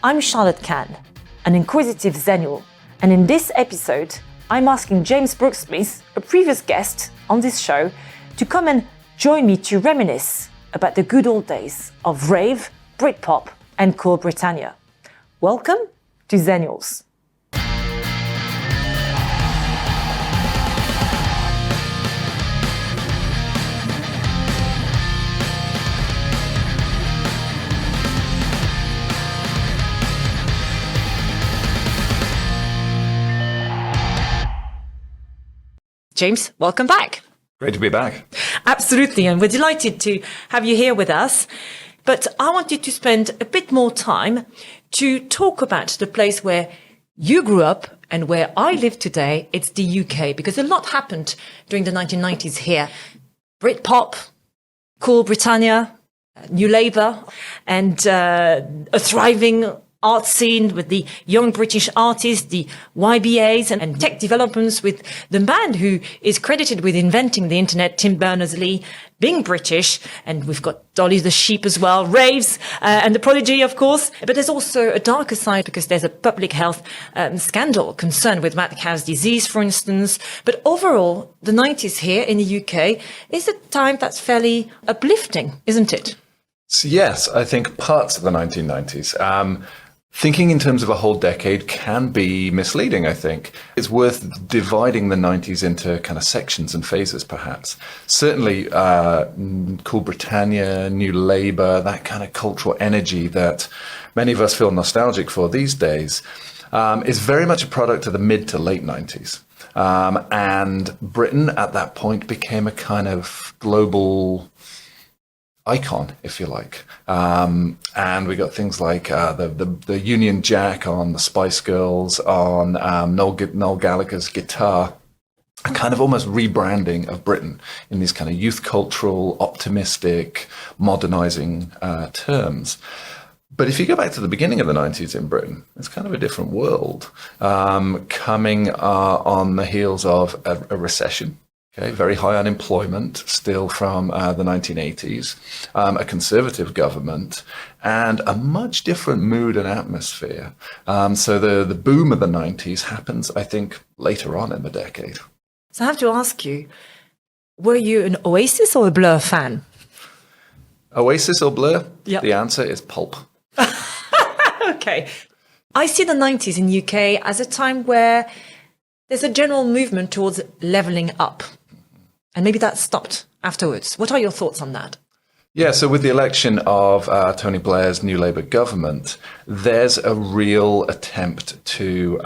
I'm Charlotte Kahn, an inquisitive Xennial, and in this episode, I'm asking James Brooke-Smith, a previous guest on this show, to come and join me to reminisce about the good old days of rave, Britpop, and cool Britannia. Welcome to Xennials. James, welcome back. Great to be back. Absolutely, and we're delighted to have you here with us. But I wanted to spend a bit more time to talk about the place where you grew up and where I live today. It's the UK, because a lot happened during the 1990s here. Britpop, cool Britannia, New Labour, and a thriving art scene with the young British artists, the YBAs, and tech developments with the man who is credited with inventing the internet, Tim Berners-Lee, being British. And we've got Dolly the sheep as well, raves, and the Prodigy, of course. But there's also a darker side because there's a public health scandal concerned with mad cow's disease, for instance. But overall, the 90s here in the UK is a time that's fairly uplifting, isn't it? So yes, I think parts of the 1990s. Thinking in terms of a whole decade can be misleading, I think. It's worth dividing the 90s into kind of sections and phases, perhaps. Certainly, cool Britannia, New Labour, that kind of cultural energy that many of us feel nostalgic for these days, is very much a product of the mid to late 90s. And Britain at that point became a kind of global icon, if you like. And we got things like the Union Jack on the Spice Girls, on Noel Gallagher's guitar, a kind of almost rebranding of Britain in these kind of youth cultural, optimistic, modernizing terms. But if you go back to the beginning of the 90s in Britain, it's kind of a different world, coming on the heels of a recession. Okay, very high unemployment still from the 1980s, a conservative government, and a much different mood and atmosphere. So the boom of the 90s happens, I think, later on in the decade. So I have to ask you, were you an Oasis or a Blur fan? Oasis or Blur? Yep. The answer is Pulp. Okay. I see the 90s in UK as a time where there's a general movement towards levelling up. And maybe that stopped afterwards. What are your thoughts on that? Yeah, so with the election of Tony Blair's New Labour government, there's a real attempt to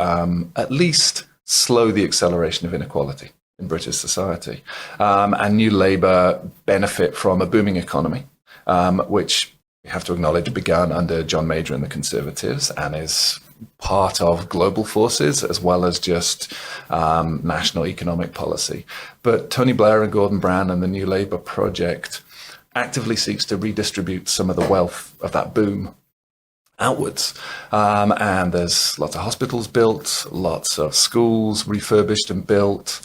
at least slow the acceleration of inequality in British society. And New Labour benefit from a booming economy, which we have to acknowledge began under John Major and the Conservatives and is part of global forces as well as just national economic policy. But Tony Blair and Gordon Brown and the New Labour project actively seeks to redistribute some of the wealth of that boom outwards. And there's lots of hospitals built, lots of schools refurbished and built.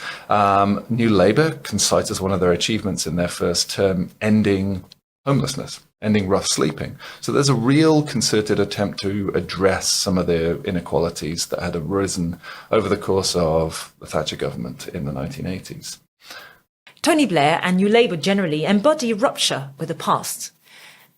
New Labour can cite as one of their achievements in their first term ending homelessness, ending rough sleeping. So there's a real concerted attempt to address some of the inequalities that had arisen over the course of the Thatcher government in the 1980s. Tony Blair and New Labour generally embody rupture with the past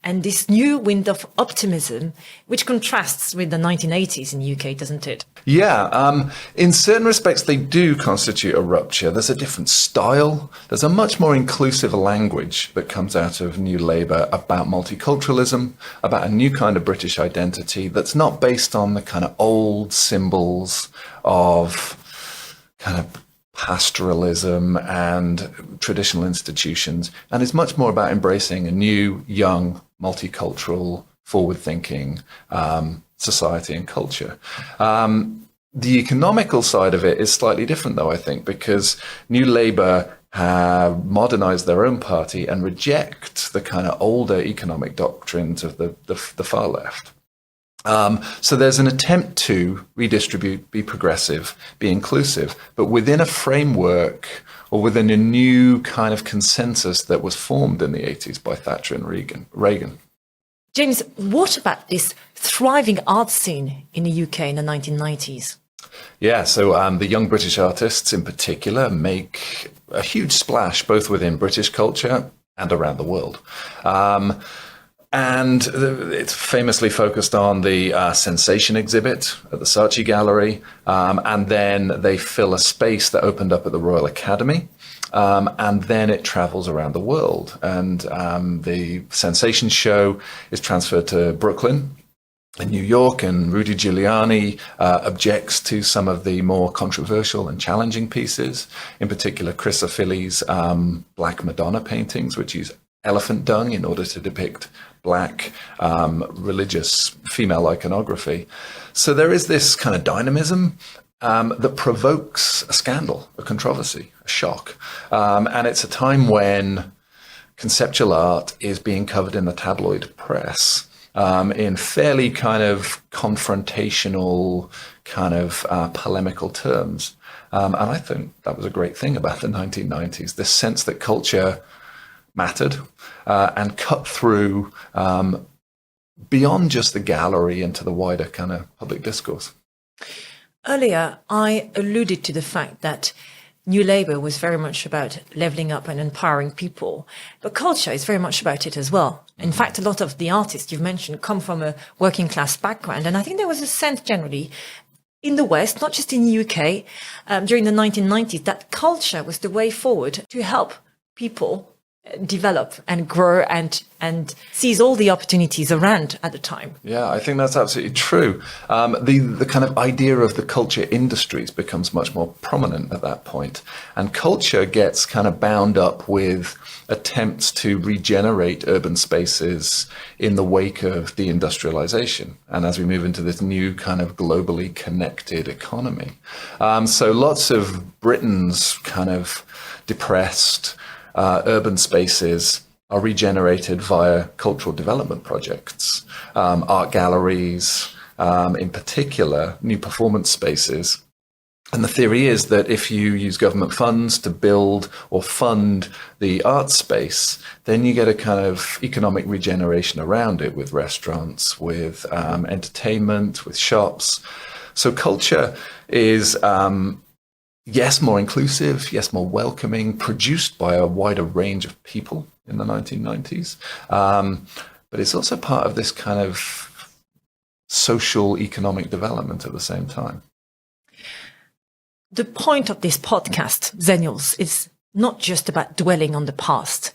and this new wind of optimism, which contrasts with the 1980s in the UK, doesn't it? Yeah, in certain respects, they do constitute a rupture. There's a different style. There's a much more inclusive language that comes out of New Labour about multiculturalism, about a new kind of British identity that's not based on the kind of old symbols of kind of pastoralism and traditional institutions, and is much more about embracing a new, young, multicultural, forward-thinking society and culture. The economical side of it is slightly different, though, I think, because New Labour have modernized their own party and reject the kind of older economic doctrines of the far left. So there's an attempt to redistribute, be progressive, be inclusive, but within a framework or within a new kind of consensus that was formed in the 80s by Thatcher and Reagan. James, what about this thriving art scene in the UK in the 1990s? Yeah, so the young British artists in particular make a huge splash both within British culture and around the world. And it's famously focused on the Sensation exhibit at the Saatchi Gallery, and then they fill a space that opened up at the Royal Academy, and then it travels around the world. And the Sensation show is transferred to Brooklyn in New York, and Rudy Giuliani objects to some of the more controversial and challenging pieces, in particular Chris O'Philly's Black Madonna paintings, which use elephant dung in order to depict Black religious female iconography. So there is this kind of dynamism that provokes a scandal, a controversy, a shock. And it's a time when conceptual art is being covered in the tabloid press in fairly kind of confrontational, kind of polemical terms. And I think that was a great thing about the 1990s, this sense that culture mattered and cut through beyond just the gallery into the wider kind of public discourse. Earlier, I alluded to the fact that New Labour was very much about levelling up and empowering people, but culture is very much about it as well. In fact, a lot of the artists you've mentioned come from a working class background, and I think there was a sense generally in the West, not just in the UK, during the 1990s, that culture was the way forward to help people develop and grow and seize all the opportunities around at the time. Yeah, I think that's absolutely true. The kind of idea of the culture industries becomes much more prominent at that point, and culture gets kind of bound up with attempts to regenerate urban spaces in the wake of deindustrialization, and as we move into this new kind of globally connected economy. So lots of Britain's kind of depressed urban spaces are regenerated via cultural development projects, art galleries, in particular, new performance spaces. And the theory is that if you use government funds to build or fund the art space, then you get a kind of economic regeneration around it with restaurants, with entertainment, with shops. So culture is yes, more inclusive, yes, more welcoming, produced by a wider range of people in the 1990s. But it's also part of this kind of social economic development at the same time. The point of this podcast, Xennials, is not just about dwelling on the past.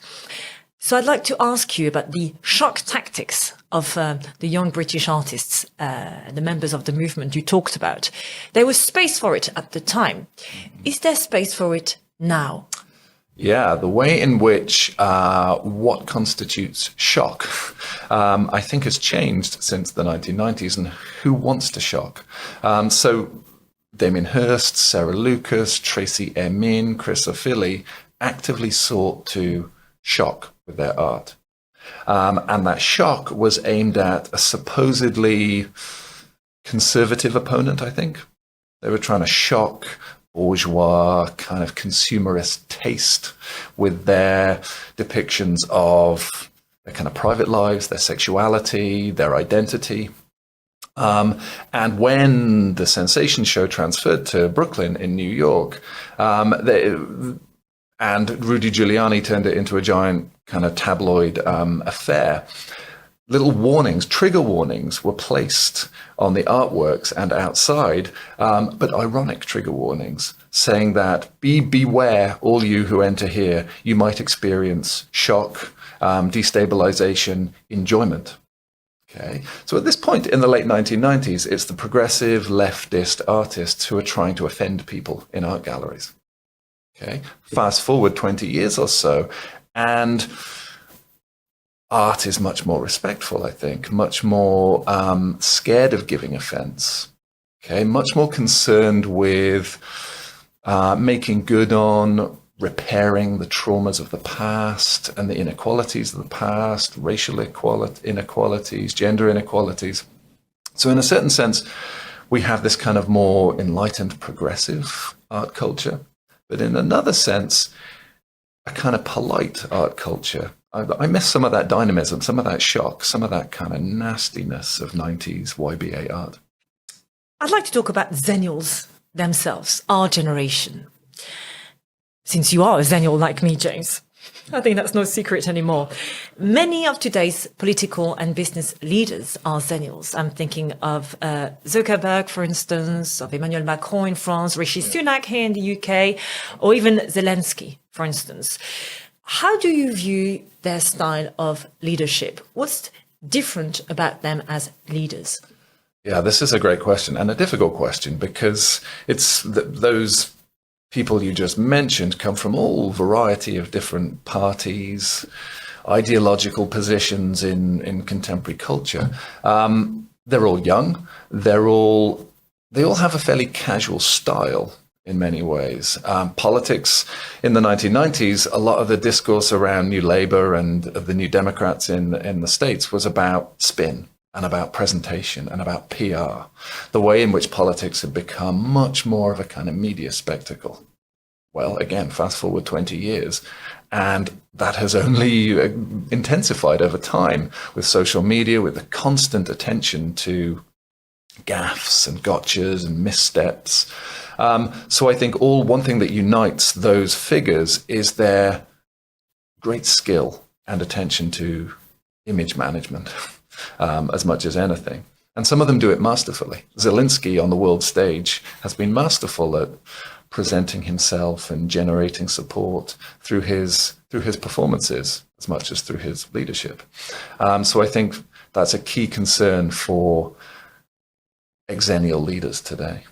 So I'd like to ask you about the shock tactics of the young British artists, the members of the movement you talked about. There was space for it at the time. Is there space for it now? Yeah, the way in which what constitutes shock, I think has changed since the 1990s, and who wants to shock. So Damien Hirst, Sarah Lucas, Tracy Emin, Chris O'Philly actively sought to shock with their art. And that shock was aimed at a supposedly conservative opponent, I think. They were trying to shock bourgeois kind of consumerist taste with their depictions of their kind of private lives, their sexuality, their identity. And when the Sensation show transferred to Brooklyn in New York, and Rudy Giuliani turned it into a giant kind of tabloid affair, little warnings, trigger warnings were placed on the artworks and outside, but ironic trigger warnings saying that beware all you who enter here, you might experience shock, destabilization, enjoyment. Okay, so at this point in the late 1990s, it's the progressive leftist artists who are trying to offend people in art galleries. Okay, fast forward 20 years or so, and art is much more respectful, I think, much more scared of giving offense. Okay, much more concerned with making good on repairing the traumas of the past and the inequalities of the past, racial inequalities, gender inequalities. So in a certain sense, we have this kind of more enlightened, progressive art culture. But in another sense, a kind of polite art culture, I miss some of that dynamism, some of that shock, some of that kind of nastiness of 90s YBA art. I'd like to talk about Xennials themselves, our generation. Since you are a Xennial like me, James, I think that's no secret anymore. Many of today's political and business leaders are Xennials. I'm thinking of Zuckerberg, for instance, of Emmanuel Macron in France, Rishi Sunak here in the UK, or even Zelensky, for instance. How do you view their style of leadership? What's different about them as leaders? Yeah, this is a great question and a difficult question because it's those people you just mentioned come from all variety of different parties, ideological positions in contemporary culture. They're all young. They all have a fairly casual style in many ways. Politics in the 1990s, a lot of the discourse around New Labour and the New Democrats in the States was about spin and about presentation and about PR, the way in which politics had become much more of a kind of media spectacle. Well, again, fast forward 20 years, and that has only intensified over time with social media, with the constant attention to gaffes and gotchas and missteps. So I think one thing that unites those figures is their great skill and attention to image management. As much as anything. And some of them do it masterfully. Zelensky on the world stage has been masterful at presenting himself and generating support through his performances as much as through his leadership. So I think that's a key concern for Xennial leaders today.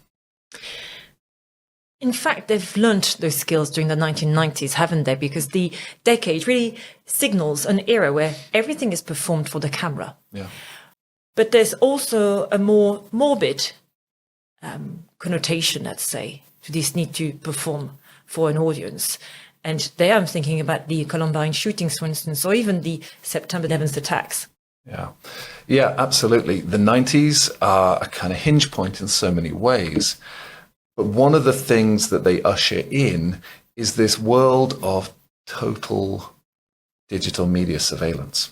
In fact, they've learned those skills during the 1990s, haven't they? Because the decade really signals an era where everything is performed for the camera. Yeah. But there's also a more morbid connotation, let's say, to this need to perform for an audience. And there I'm thinking about the Columbine shootings, for instance, or even the September 11th attacks. Yeah, absolutely. The 90s are a kind of hinge point in so many ways. But one of the things that they usher in is this world of total digital media surveillance,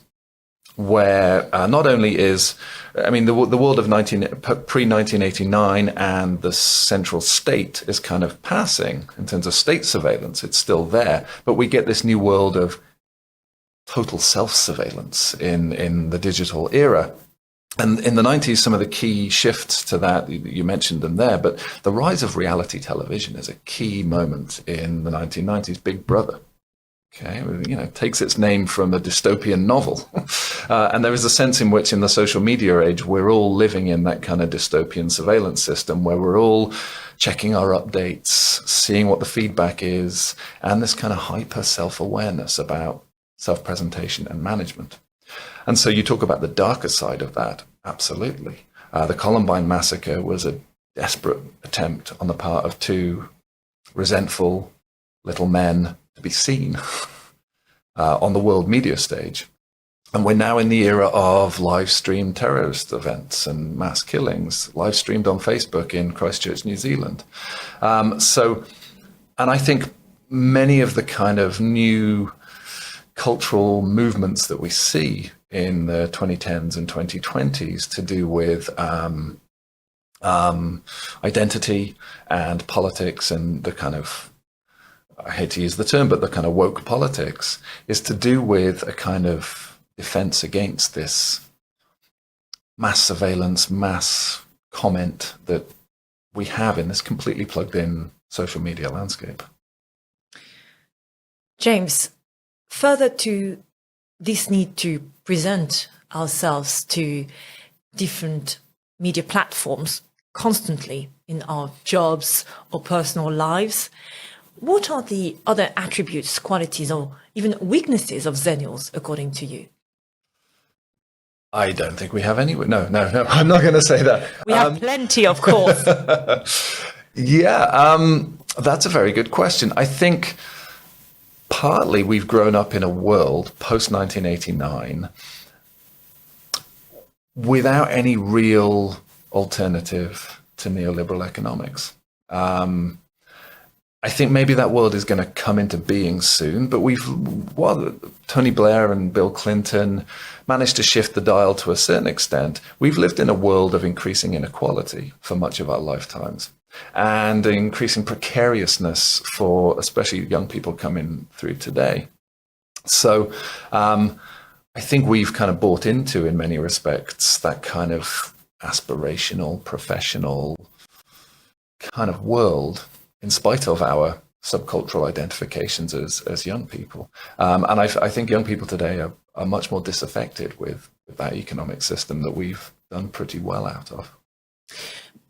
where not only is, the world of pre-1989 and the central state is kind of passing in terms of state surveillance. It's still there, but we get this new world of total self-surveillance in the digital era. And in the 90s, some of the key shifts to that, you mentioned them there, but the rise of reality television is a key moment in the 1990s. Big Brother, takes its name from a dystopian novel. And there is a sense in which in the social media age, we're all living in that kind of dystopian surveillance system where we're all checking our updates, seeing what the feedback is, and this kind of hyper self-awareness about self-presentation and management. And so you talk about the darker side of that, absolutely. The Columbine massacre was a desperate attempt on the part of two resentful little men to be seen on the world media stage. And we're now in the era of live-streamed terrorist events and mass killings, live-streamed on Facebook in Christchurch, New Zealand. And I think many of the kind of new cultural movements that we see in the 2010s and 2020s to do with identity and politics and the kind of, I hate to use the term, but the kind of woke politics is to do with a kind of defense against this mass surveillance, mass comment that we have in this completely plugged in social media landscape. James, further to this need to present ourselves to different media platforms constantly in our jobs or personal lives, what are the other attributes, qualities, or even weaknesses of Xennials, according to you? I don't think we have any. No, I'm not going to say that. We have plenty, of course. That's a very good question. I think partly we've grown up in a world post-1989 without any real alternative to neoliberal economics. And I think maybe that world is going to come into being soon, but while Tony Blair and Bill Clinton managed to shift the dial to a certain extent, we've lived in a world of increasing inequality for much of our lifetimes and increasing precariousness for especially young people coming through today. So I think we've kind of bought into, in many respects, that kind of aspirational, professional kind of world, in spite of our subcultural identifications as young people. And I think young people today are much more disaffected with that economic system that we've done pretty well out of.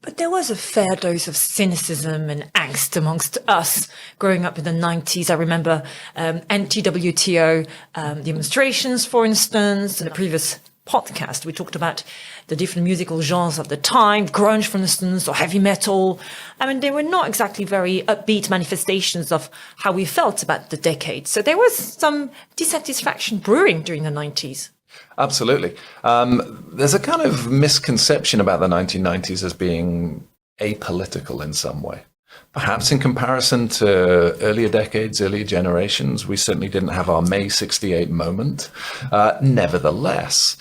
But there was a fair dose of cynicism and angst amongst us growing up in the 90s. I remember anti-WTO demonstrations, for instance. In the previous podcast, we talked about the different musical genres of the time, grunge, for instance, or heavy metal. I mean, they were not exactly very upbeat manifestations of how we felt about the decade. So there was some dissatisfaction brewing during the 90s. Absolutely. There's a kind of misconception about the 1990s as being apolitical in some way. Perhaps in comparison to earlier decades, earlier generations, we certainly didn't have our May 68 moment. Nevertheless,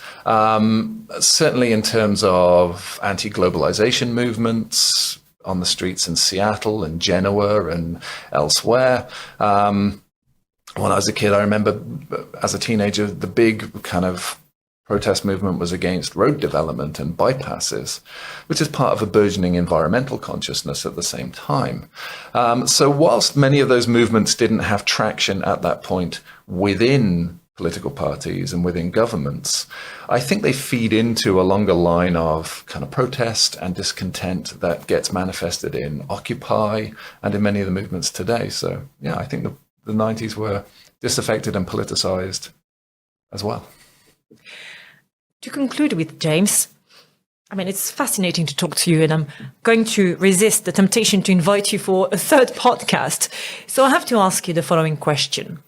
certainly in terms of anti-globalization movements on the streets in Seattle and Genoa and elsewhere, when I was a kid, I remember as a teenager, the big kind of protest movement was against road development and bypasses, which is part of a burgeoning environmental consciousness at the same time. So whilst many of those movements didn't have traction at that point within political parties and within governments, I think they feed into a longer line of kind of protest and discontent that gets manifested in Occupy and in many of the movements today. So yeah, I think the 90s were disaffected and politicized as well. To conclude with, James, I mean, it's fascinating to talk to you, and I'm going to resist the temptation to invite you for a third podcast. So I have to ask you the following question.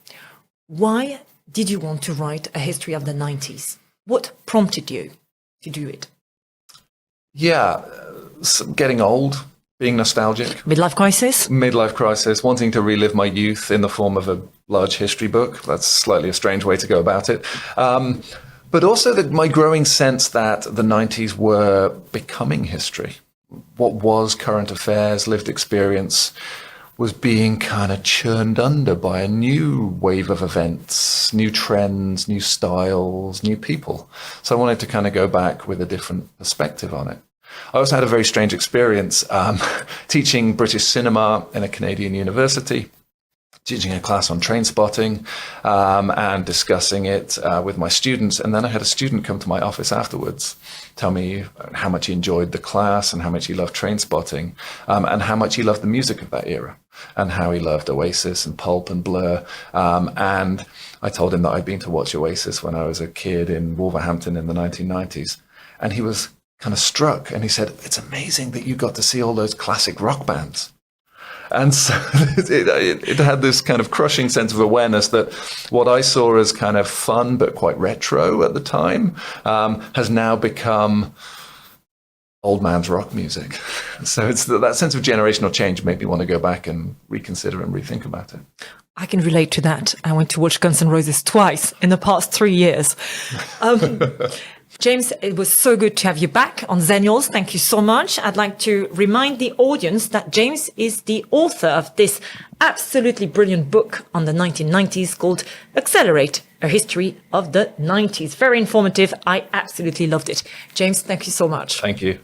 Why did you want to write a history of the 90s? What prompted you to do it? Yeah, getting old, being nostalgic. Midlife crisis? Midlife crisis, wanting to relive my youth in the form of a large history book. That's slightly a strange way to go about it. But also my growing sense that the 90s were becoming history. What was current affairs, lived experience, was being kind of churned under by a new wave of events, new trends, new styles, new people. So I wanted to kind of go back with a different perspective on it. I also had a very strange experience teaching British cinema in a Canadian university, teaching a class on train spotting and discussing it with my students. And then I had a student come to my office afterwards, tell me how much he enjoyed the class and how much he loved train spotting and how much he loved the music of that era and how he loved Oasis and Pulp and Blur. And I told him that I'd been to watch Oasis when I was a kid in Wolverhampton in the 1990s. And he was kind of struck and he said, "It's amazing that you got to see all those classic rock bands." And so it had this kind of crushing sense of awareness that what I saw as kind of fun but quite retro at the time has now become old man's rock music. So it's that sense of generational change made me want to go back and reconsider and rethink about it. I can relate to that. I went to watch Guns N' Roses twice in the past 3 years. James, it was so good to have you back on Xennials. Thank you so much. I'd like to remind the audience that James is the author of this absolutely brilliant book on the 1990s called Accelerate, A History of the 90s. Very informative. I absolutely loved it. James, thank you so much. Thank you.